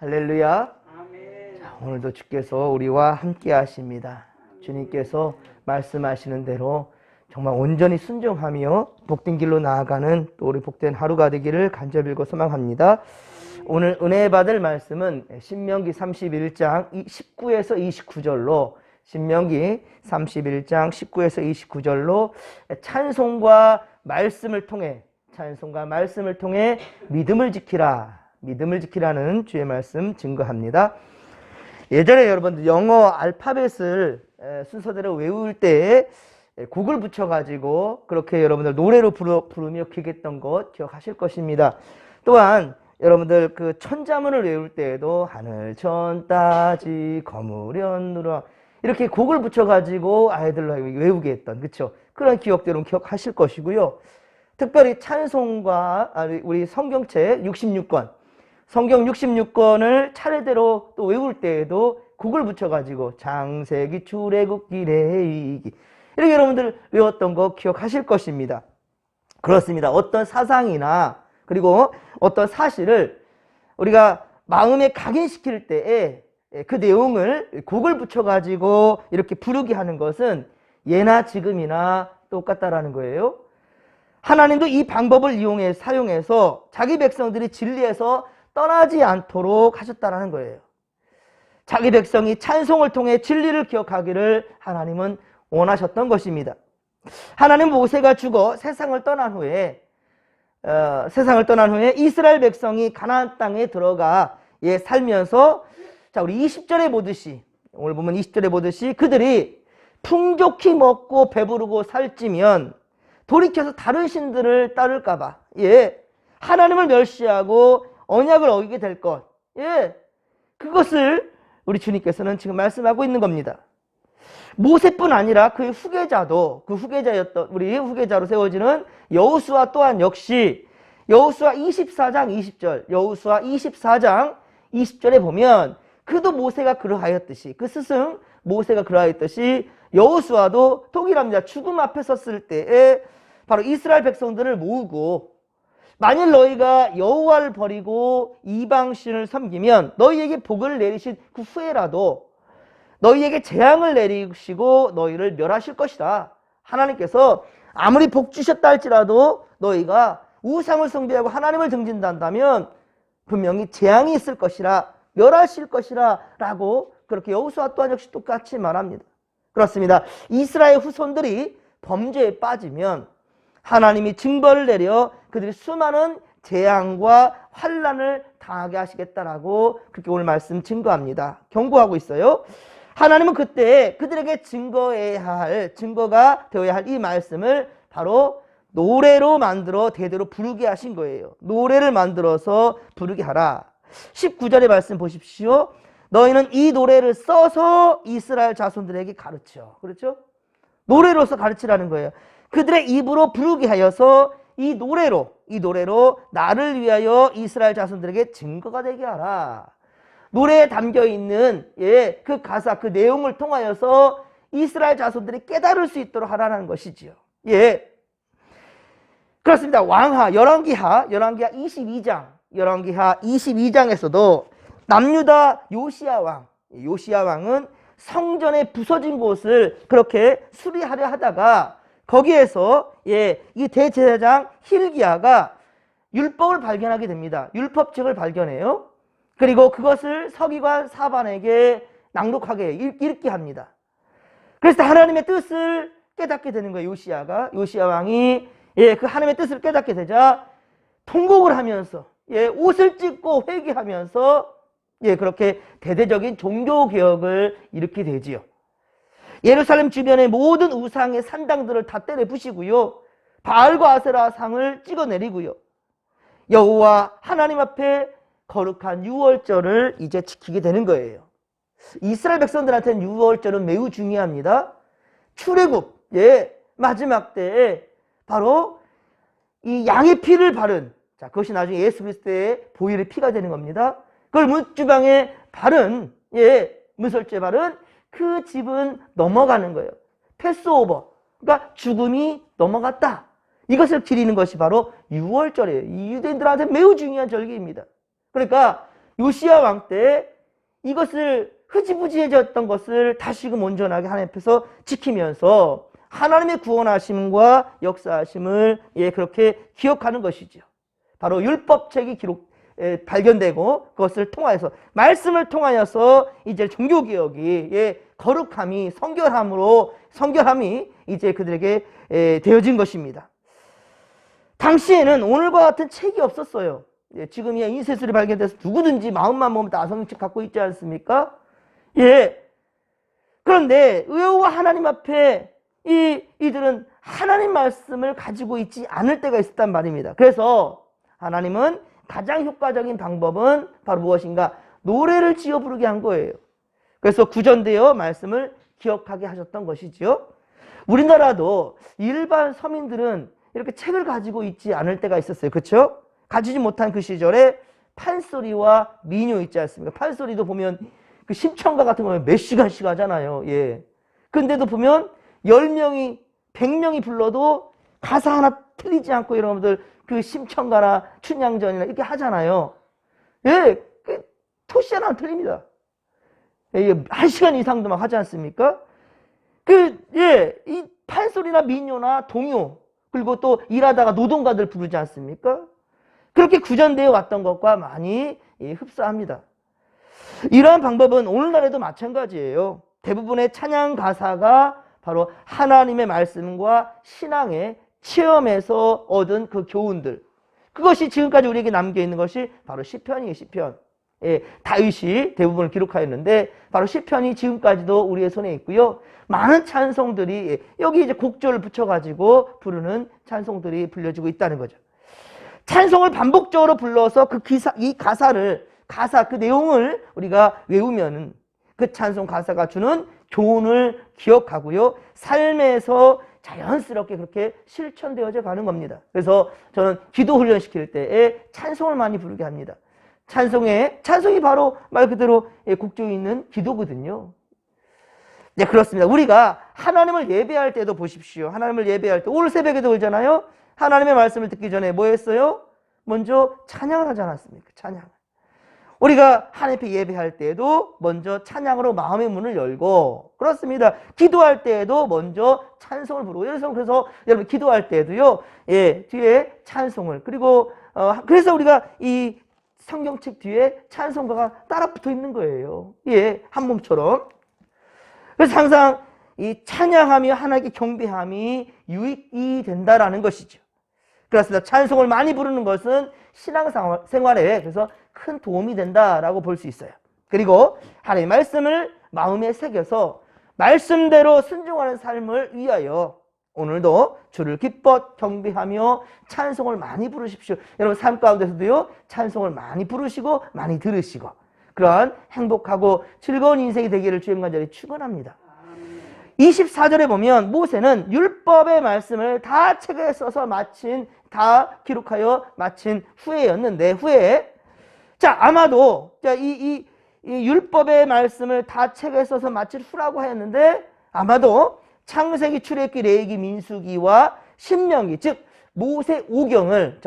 할렐루야. 아멘. 자, 오늘도 주께서 우리와 함께 하십니다. 주님께서 말씀하시는 대로 정말 온전히 순종하며 복된 길로 나아가는 또 우리 복된 하루가 되기를 간절히 빌고 소망합니다. 오늘 은혜 받을 말씀은 신명기 31장 19에서 29절로 신명기 31장 19에서 29절로 찬송과 말씀을 통해 믿음을 지키라는 주의 말씀 증거합니다. 예전에 여러분들 영어 알파벳을 순서대로 외울 때 곡을 붙여가지고 그렇게 여러분들 노래로 부르며 기억했던 것 기억하실 것입니다. 또한 여러분들 그 천자문을 외울 때에도 하늘 천 따지 거무련 누라 이렇게 곡을 붙여가지고 아이들로 외우게 했던 그쵸? 그런 기억들은 기억하실 것이고요. 특별히 찬송과 우리 성경책 66권 성경 66권을 차례대로 또 외울 때에도 곡을 붙여가지고 창세기 출애굽기 레위기 이렇게 여러분들 외웠던 거 기억하실 것입니다. 그렇습니다. 어떤 사상이나 그리고 어떤 사실을 우리가 마음에 각인시킬 때에 그 내용을 곡을 붙여가지고 이렇게 부르게 하는 것은 예나 지금이나 똑같다라는 거예요. 하나님도 이 방법을 사용해서 자기 백성들이 진리에서 떠나지 않도록 하셨다라는 거예요. 자기 백성이 찬송을 통해 진리를 기억하기를 하나님은 원하셨던 것입니다. 하나님 모세가 죽어 세상을 떠난 후에 이스라엘 백성이 가나안 땅에 들어가 살면서 자 우리 20절에 보듯이 오늘 보면 20절에 보듯이 그들이 풍족히 먹고 배부르고 살찌면 돌이켜서 다른 신들을 따를까봐 하나님을 멸시하고 언약을 어기게 될 것 그것을 우리 주님께서는 지금 말씀하고 있는 겁니다. 모세뿐 아니라 그의 후계자도 우리 후계자로 세워지는 여호수아 또한 역시 여호수아 24장 20절에 보면 그도 모세가 그러하였듯이 그 스승 모세가 그러하였듯이 여호수아도 동일합니다. 죽음 앞에 섰을 때에 바로 이스라엘 백성들을 모으고 만일 너희가 여호와를 버리고 이방신을 섬기면 너희에게 복을 내리신 그 후에라도 너희에게 재앙을 내리시고 너희를 멸하실 것이다. 하나님께서 아무리 복 주셨다 할지라도 너희가 우상을 숭배하고 하나님을 등진한다면 분명히 재앙이 있을 것이라 멸하실 것이라 라고 그렇게 여호수아 또한 역시 똑같이 말합니다. 그렇습니다. 이스라엘 후손들이 범죄에 빠지면 하나님이 징벌을 내려 그들이 수많은 재앙과 환난을 당하게 하시겠다라고 그렇게 오늘 말씀 증거합니다. 경고하고 있어요. 하나님은 그때 그들에게 증거가 되어야 할 이 말씀을 바로 노래로 만들어 대대로 부르게 하신 거예요. 노래를 만들어서 부르게 하라. 19절의 말씀 보십시오. 너희는 이 노래를 써서 이스라엘 자손들에게 가르쳐. 그렇죠? 노래로서 가르치라는 거예요. 그들의 입으로 부르게 하여서 이 노래로 나를 위하여 이스라엘 자손들에게 증거가 되게 하라. 노래에 담겨있는 그 가사 그 내용을 통하여서 이스라엘 자손들이 깨달을 수 있도록 하라는 것이지요. 그렇습니다. 왕하 열왕기하 22장에서도 남유다 요시야 왕은 성전의 부서진 곳을 그렇게 수리하려 하다가 거기에서 이 대제사장 hil기야가 율법을 발견하게 됩니다. 율법책을 발견해요. 그리고 그것을 서기관 사반에게 낭독하게 해요. 읽게 합니다. 그래서 하나님의 뜻을 깨닫게 되는 거예요. 요시야 왕이 그 하나님의 뜻을 깨닫게 되자 통곡을 하면서 옷을 찢고 회개하면서 그렇게 대대적인 종교개혁을 일으키게 되지요. 예루살렘 주변의 모든 우상의 산당들을 다 때려 부시고요. 바알과 아세라 상을 찍어내리고요. 여호와 하나님 앞에 거룩한 유월절을 이제 지키게 되는 거예요. 이스라엘 백성들한테는 유월절은 매우 중요합니다. 출애굽 마지막 때에 바로 이 양의 피를 바른 그것이 나중에 예수 그리스도의 보혈의 피가 되는 겁니다. 그걸 문주방에 바른 문설주에 바른 그 집은 넘어가는 거예요. 패스오버 그러니까 죽음이 넘어갔다. 이것을 기리는 것이 바로 유월절이에요. 이 유대인들한테 매우 중요한 절기입니다. 그러니까 요시야 왕 때 이것을 흐지부지해졌던 것을 다시금 온전하게 하나님 앞에서 지키면서 하나님의 구원하심과 역사하심을 그렇게 기억하는 것이죠. 바로 율법책이 발견되고 그것을 통하여서 말씀을 통하여서 이제 종교개혁이 거룩함이 성결함이 이제 그들에게 되어진 것입니다. 당시에는 오늘과 같은 책이 없었어요. 지금이야 인쇄술이 발견돼서 누구든지 마음만 먹으면 다 성경책 갖고 있지 않습니까? 그런데 여호와 하나님 앞에 이들은 하나님 말씀을 가지고 있지 않을 때가 있었단 말입니다. 그래서 하나님은 가장 효과적인 방법은 바로 무엇인가? 노래를 지어 부르게 한 거예요. 그래서 구전되어 말씀을 기억하게 하셨던 것이죠. 우리나라도 일반 서민들은 이렇게 책을 가지고 있지 않을 때가 있었어요. 그렇죠? 가지지 못한 그 시절에 판소리와 민요 있지 않습니까? 판소리도 보면 그 심청가 같은 거는 몇 시간씩 하잖아요. 근데도 보면 10명이 100명이 불러도 가사 하나 틀리지 않고 여러분들 그 심청가나 춘향전이나 이렇게 하잖아요. 그 토시 하나 안 틀립니다. 1시간 이상도 막 하지 않습니까? 이 판소리나 민요나 동요, 그리고 또 일하다가 노동가들 부르지 않습니까? 그렇게 구전되어 왔던 것과 많이 흡사합니다. 이러한 방법은 오늘날에도 마찬가지예요. 대부분의 찬양 가사가 바로 하나님의 말씀과 신앙의 체험에서 얻은 그 교훈들, 그것이 지금까지 우리에게 남겨있는 것이 바로 시편이에요. 시편. 다윗이 대부분을 기록하였는데 바로 시편이 지금까지도 우리의 손에 있고요. 많은 찬송들이 여기 이제 곡절을 붙여가지고 부르는 찬송들이 불려지고 있다는 거죠. 찬송을 반복적으로 불러서 이 가사 그 내용을 우리가 외우면 그 찬송 가사가 주는 교훈을 기억하고요. 삶에서 자연스럽게 그렇게 실천되어져 가는 겁니다. 그래서 저는 기도 훈련 시킬 때에 찬송을 많이 부르게 합니다. 찬송이 바로 말 그대로 곡조에 있는 기도거든요. 그렇습니다. 우리가 하나님을 예배할 때도 보십시오. 하나님을 예배할 때 오늘 새벽에도 그러잖아요. 하나님의 말씀을 듣기 전에 뭐 했어요? 먼저 찬양을 하지 않았습니까? 찬양. 우리가 하나님 앞에 예배할 때에도 먼저 찬양으로 마음의 문을 열고, 그렇습니다. 기도할 때에도 먼저 찬송을 부르고, 그래서 여러분 기도할 때에도요, 뒤에 찬송을, 그리고 그래서 우리가 이 성경책 뒤에 찬송가가 따라 붙어 있는 거예요. 한 몸처럼. 그래서 항상 이 찬양하며 하나님께 경배함이 유익이 된다라는 것이죠. 그렇습니다. 찬송을 많이 부르는 것은 신앙생활에 그래서 큰 도움이 된다라고 볼 수 있어요. 그리고 하나님의 말씀을 마음에 새겨서 말씀대로 순종하는 삶을 위하여 오늘도 주를 기뻐 경배하며 찬송을 많이 부르십시오. 여러분 삶 가운데서도요, 찬송을 많이 부르시고 많이 들으시고 그러한 행복하고 즐거운 인생이 되기를 주님 간절히 축원합니다. 24절에 보면 모세는 율법의 말씀을 다 책에 써서 다 기록하여 마친 후에였는데, 아마도 이 율법의 말씀을 다 책에 써서 마친 후라고 하였는데, 아마도 창세기, 출애굽기, 레위기, 민수기와 신명기, 즉 모세 오경을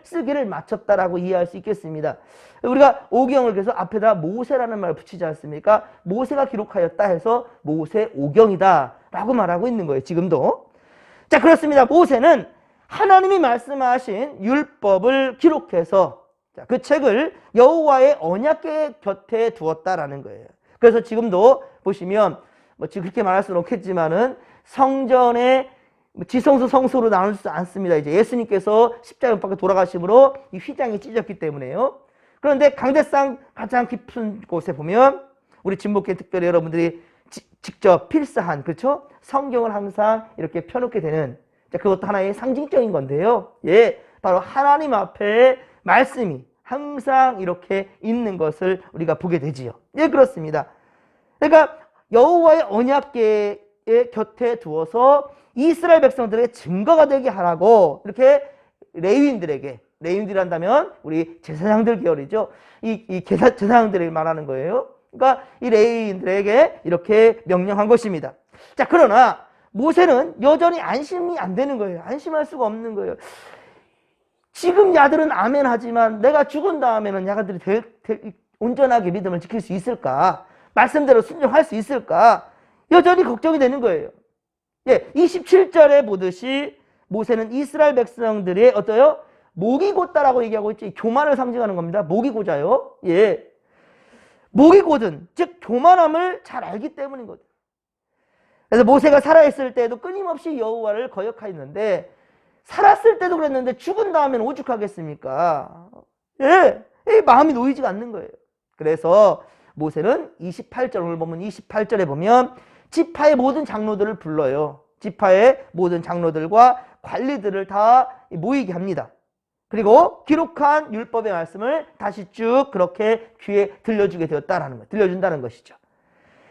쓰기를 마쳤다라고 이해할 수 있겠습니다. 우리가 오경을 그래서 앞에다 모세라는 말을 붙이지 않습니까? 모세가 기록하였다 해서 모세 오경이다라고 말하고 있는 거예요. 지금도. 그렇습니다. 모세는 하나님이 말씀하신 율법을 기록해서 그 책을 여호와의 언약궤 곁에 두었다라는 거예요. 그래서 지금도 보시면 지금 그렇게 말할 수는 없겠지만은 성전의 지성소 성소로 나누지 않습니다. 이제 예수님께서 십자가 못 박혀 돌아가심으로 이 휘장이 찢어졌기 때문에요. 그런데 강대상 가장 깊은 곳에 보면 우리 진목회 특별히 여러분들이 직접 필사한, 그렇죠? 성경을 항상 이렇게 펴놓게 되는, 그것도 하나의 상징적인 건데요. 바로 하나님 앞에 말씀이 항상 이렇게 있는 것을 우리가 보게 되지요. 그렇습니다. 그러니까 여호와의 언약궤의 곁에 두어서 이스라엘 백성들에게 증거가 되게 하라고 이렇게 레위인들이란다면 우리 제사장들 계열이죠. 제사장들에게 말하는 거예요. 그러니까 이 레위인들에게 이렇게 명령한 것입니다. 그러나 모세는 여전히 안심이 안 되는 거예요. 안심할 수가 없는 거예요. 지금 야들은 아멘 하지만 내가 죽은 다음에는 야들이 온전하게 믿음을 지킬 수 있을까? 말씀대로 순종할 수 있을까? 여전히 걱정이 되는 거예요. 예, 27절에 보듯이 모세는 이스라엘 백성들의 어때요? 목이 곧다라고 얘기하고 있지. 교만을 상징하는 겁니다. 목이 고자요. 예. 목이 곧은, 즉 교만함을 잘 알기 때문인 거죠. 그래서 모세가 살아있을 때도 끊임없이 여호와를 거역하였는데, 살았을 때도 그랬는데 죽은 다음에는 오죽하겠습니까? 예, 마음이 놓이지가 않는 거예요. 그래서 모세는 28절, 오늘 보면 28절에 보면 지파의 모든 장로들을 불러요. 지파의 모든 장로들과 관리들을 다 모이게 합니다. 그리고 기록한 율법의 말씀을 다시 쭉 그렇게 귀에 들려주게 되었다라는 거, 들려준다는 것이죠.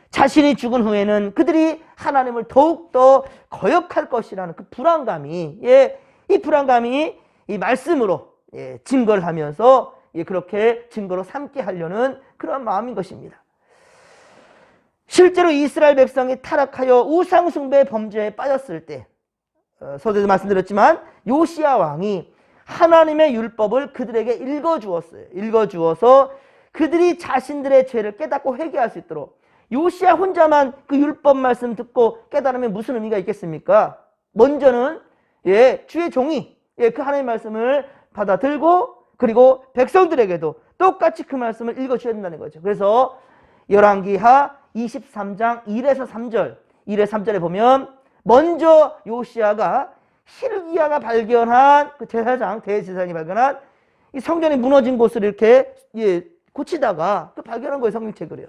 자신이 죽은 후에는 그들이 하나님을 더욱더 거역할 것이라는 그 불안감이, 예, 이 불안감이 이 말씀으로, 예, 증거를 하면서, 예, 그렇게 증거로 삼게 하려는 그런 마음인 것입니다. 실제로 이스라엘 백성이 타락하여 우상숭배 범죄에 빠졌을 때, 서두에도 말씀드렸지만 요시야 왕이 하나님의 율법을 그들에게 읽어주었어요. 읽어주어서 그들이 자신들의 죄를 깨닫고 회개할 수 있도록. 요시야 혼자만 그 율법 말씀 듣고 깨달으면 무슨 의미가 있겠습니까? 먼저는, 예, 주의 종이, 예, 그 하나님의 말씀을 받아들고, 그리고 백성들에게도 똑같이 그 말씀을 읽어줘야 된다는 거죠. 그래서 열왕기하 23장 1에서 3절, 1에서 3절에 보면 먼저 요시야가 hil기야가 발견한 그 제사장, 대제사장이 발견한 이 성전이 무너진 곳을 이렇게, 예, 고치다가 그 발견한 거예요. 성경책을요.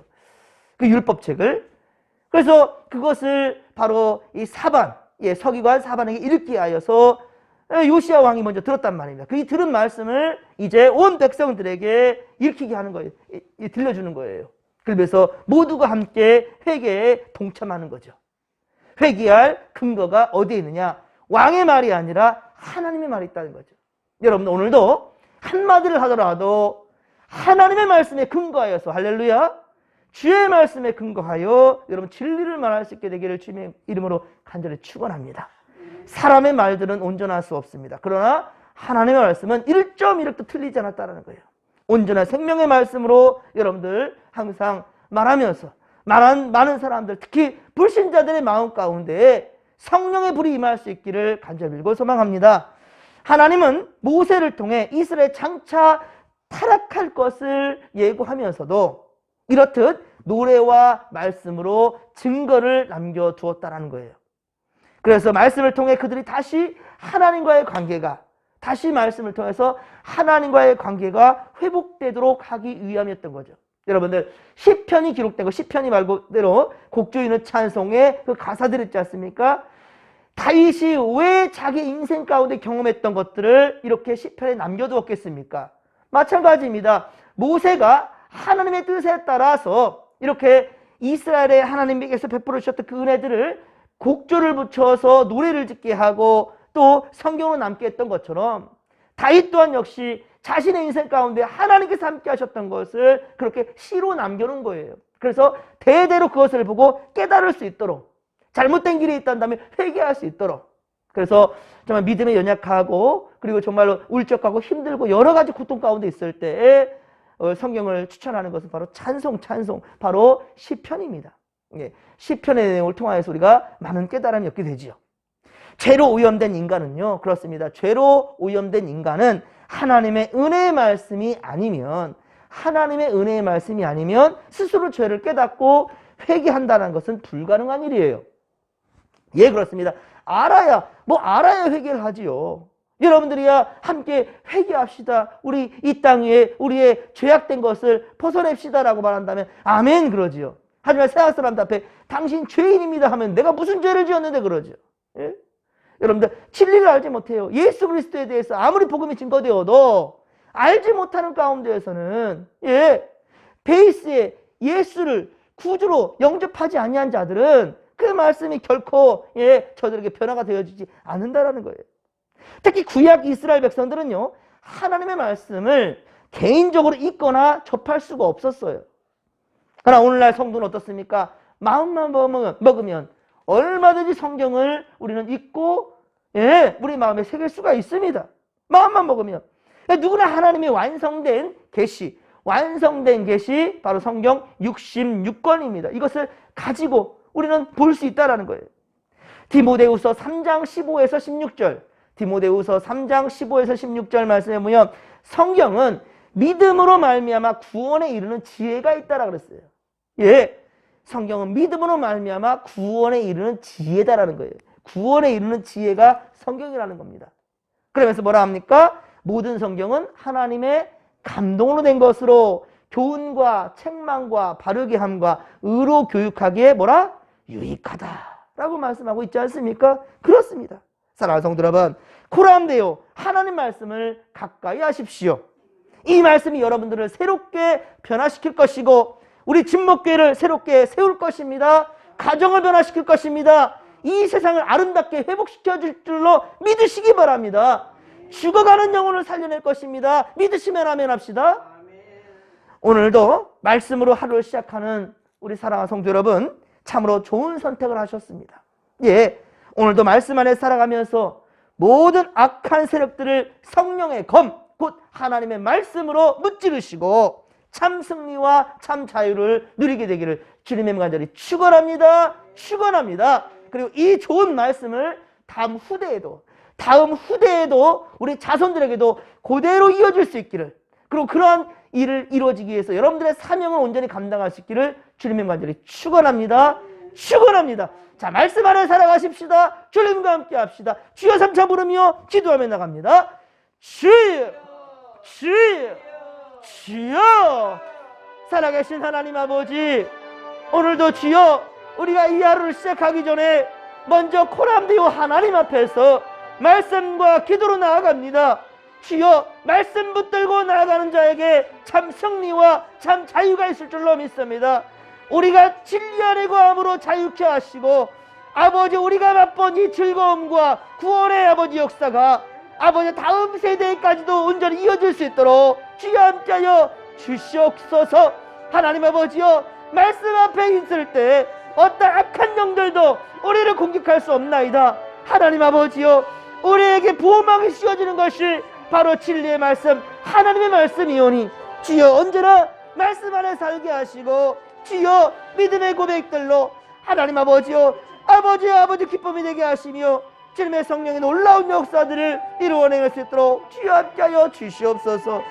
그 율법책을. 그래서 그것을 바로 이 사반, 예, 서기관 사반에게 읽게 하여서 요시야 왕이 먼저 들었단 말입니다. 그 들은 말씀을 이제 온 백성들에게 읽히게 하는 거예요. 들려주는 거예요. 그래서 모두가 함께 회개에 동참하는 거죠. 회개할 근거가 어디에 있느냐? 왕의 말이 아니라 하나님의 말이 있다는 거죠. 여러분, 오늘도 한마디를 하더라도 하나님의 말씀에 근거하여서, 할렐루야, 주의 말씀에 근거하여 여러분 진리를 말할 수 있게 되기를 주님의 이름으로 간절히 축원합니다. 사람의 말들은 온전할 수 없습니다. 그러나 하나님의 말씀은 1.1도 틀리지 않았다는 거예요. 온전한 생명의 말씀으로 여러분들 항상 말하면서 많은 사람들, 특히 불신자들의 마음 가운데 성령의 불이 임할 수 있기를 간절히 빌고 소망합니다. 하나님은 모세를 통해 이스라엘 장차 타락할 것을 예고하면서도 이렇듯 노래와 말씀으로 증거를 남겨두었다는 거예요. 그래서 말씀을 통해 그들이 다시 하나님과의 관계가, 다시 말씀을 통해서 하나님과의 관계가 회복되도록 하기 위함이었던 거죠. 여러분들, 시편이 기록된 거, 시편이 말 그대로 곡조에 있는 찬송의 그 가사들 있지 않습니까? 다윗이 왜 자기 인생 가운데 경험했던 것들을 이렇게 시편에 남겨두었겠습니까? 마찬가지입니다. 모세가 하나님의 뜻에 따라서 이렇게 이스라엘의 하나님에게서 베풀어 주셨던 그 은혜들을 곡조를 붙여서 노래를 짓게 하고 또 성경으로 남게 했던 것처럼 다윗 또한 역시 자신의 인생 가운데 하나님께서 함께 하셨던 것을 그렇게 시로 남겨놓은 거예요. 그래서 대대로 그것을 보고 깨달을 수 있도록, 잘못된 길에 있다면 회개할 수 있도록, 그래서 정말 믿음에 연약하고 그리고 정말로 울적하고 힘들고 여러 가지 고통 가운데 있을 때에 성경을 추천하는 것은 바로 찬송, 바로 시편입니다. 예, 시편의 내용을 통하여서 우리가 많은 깨달음이 얻게 되지요. 죄로 오염된 인간은요, 그렇습니다. 죄로 오염된 인간은 하나님의 은혜의 말씀이 아니면, 스스로 죄를 깨닫고 회개한다는 것은 불가능한 일이에요. 예, 그렇습니다. 알아야 회개를 하지요. 여러분들이야 함께 회개합시다. 우리 이 땅 위에 우리의 죄악된 것을 벗어냅시다라고 말한다면 아멘 그러지요. 하지만 세상 사람들 앞에 당신 죄인입니다 하면 내가 무슨 죄를 지었는데 그러죠. 예? 여러분들 진리를 알지 못해요. 예수 그리스도에 대해서 아무리 복음이 증거되어도 알지 못하는 가운데에서는, 예, 베이스에 예수를 구주로 영접하지 아니한 자들은 그 말씀이 결코, 예, 저들에게 변화가 되어지지 않는다라는 거예요. 특히 구약 이스라엘 백성들은요, 하나님의 말씀을 개인적으로 읽거나 접할 수가 없었어요. 그러나 오늘날 성도는 어떻습니까? 마음만 먹으면 얼마든지 성경을 우리는 읽고, 예, 우리 마음에 새길 수가 있습니다. 마음만 먹으면. 누구나 하나님의 완성된 계시, 완성된 것이 바로 성경 66권입니다. 이것을 가지고 우리는 볼 수 있다는 거예요. 디모데후서 3장 15에서 16절, 디모데후서 3장 15에서 16절 말씀에 보면 성경은 믿음으로 말미암아 구원에 이르는 지혜가 있다라고 그랬어요. 예, 성경은 믿음으로 말미암아 구원에 이르는 지혜다라는 거예요. 구원에 이르는 지혜가 성경이라는 겁니다. 그러면서 뭐라 합니까? 모든 성경은 하나님의 감동으로 된 것으로 교훈과 책망과 바르게 함과 의로 교육하기에 뭐라? 유익하다라고 말씀하고 있지 않습니까? 그렇습니다. 사랑하는 성도 여러분, 코람데요, 하나님 말씀을 가까이 하십시오. 이 말씀이 여러분들을 새롭게 변화시킬 것이고 우리 진목교회를 새롭게 세울 것입니다. 가정을 변화시킬 것입니다. 이 세상을 아름답게 회복시켜 줄 줄로 믿으시기 바랍니다. 죽어가는 영혼을 살려낼 것입니다. 믿으시면 아멘 합시다. 오늘도 말씀으로 하루를 시작하는 우리 사랑하는 성도 여러분, 참으로 좋은 선택을 하셨습니다. 예, 오늘도 말씀 안에 살아가면서 모든 악한 세력들을 성령의 검, 곧 하나님의 말씀으로 무찌르시고 참 승리와 참 자유를 누리게 되기를 주님의 간절히 축원합니다. 축원합니다. 그리고 이 좋은 말씀을 다음 후대에도 우리 자손들에게도 그대로 이어질 수 있기를, 그리고 그러한 일을 이루어지기 위해서 여러분들의 사명을 온전히 감당할 수 있기를 주님의 간절히 축원합니다. 축원합니다. 자, 말씀 안에 살아가십시다. 주님과 함께 합시다. 주여 삼차 부르며 기도하며 나갑니다. 주여, 주여, 주여. 살아계신 하나님 아버지, 오늘도 주여, 우리가 이 하루를 시작하기 전에 먼저 코람데오 하나님 앞에서 말씀과 기도로 나아갑니다. 주여, 말씀 붙들고 나아가는 자에게 참 승리와 참 자유가 있을 줄로 믿습니다. 우리가 진리 안에 거함으로 자유케 하시고 아버지, 우리가 맛본 이 즐거움과 구원의 아버지 역사가 아버지 다음 세대까지도 온전히 이어질 수 있도록 주여 함께하여 주시옵소서. 하나님 아버지여, 말씀 앞에 있을 때 어떤 악한 영들도 우리를 공격할 수 없나이다. 하나님 아버지여, 우리에게 보호막이 씌워지는 것이 바로 진리의 말씀, 하나님의 말씀이오니 주여 언제나 말씀 안에 살게 하시고 주여 믿음의 고백들로 하나님 아버지여, 아버지 기쁨이 되게 하시며 주님의 성령의 놀라운 역사들을 이루어낼 수 있도록 주여 함께하여 주시옵소서.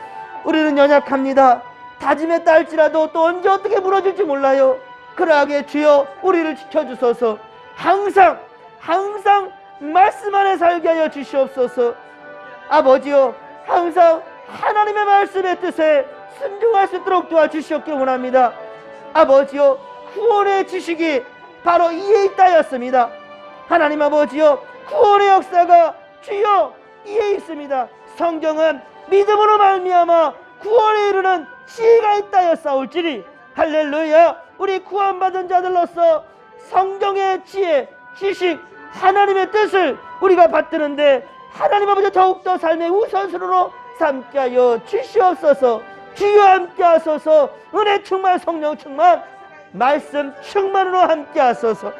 우리는 연약합니다. 다짐에 딸지라도 또 언제 어떻게 무너질지 몰라요. 그러하게 주여 우리를 지켜주소서. 항상 말씀 안에 살게 하여 주시옵소서. 아버지여, 항상 하나님의 말씀의 뜻에 순종할 수 있도록 도와주시옵길 원합니다. 아버지여, 구원의 지식이 바로 이에 있다였습니다. 하나님 아버지여, 구원의 역사가 주여 이에 있습니다. 성경은 믿음으로 말미암아 구원에 이르는 지혜가 있다였사올지니 할렐루야. 우리 구원받은 자들로서 성경의 지혜, 지식, 하나님의 뜻을 우리가 받드는데 하나님 아버지 더욱더 삶의 우선순위로 삼게 하여 주시옵소서. 주여 함께 하소서. 은혜 충만, 성령 충만, 말씀 충만으로 함께 하소서.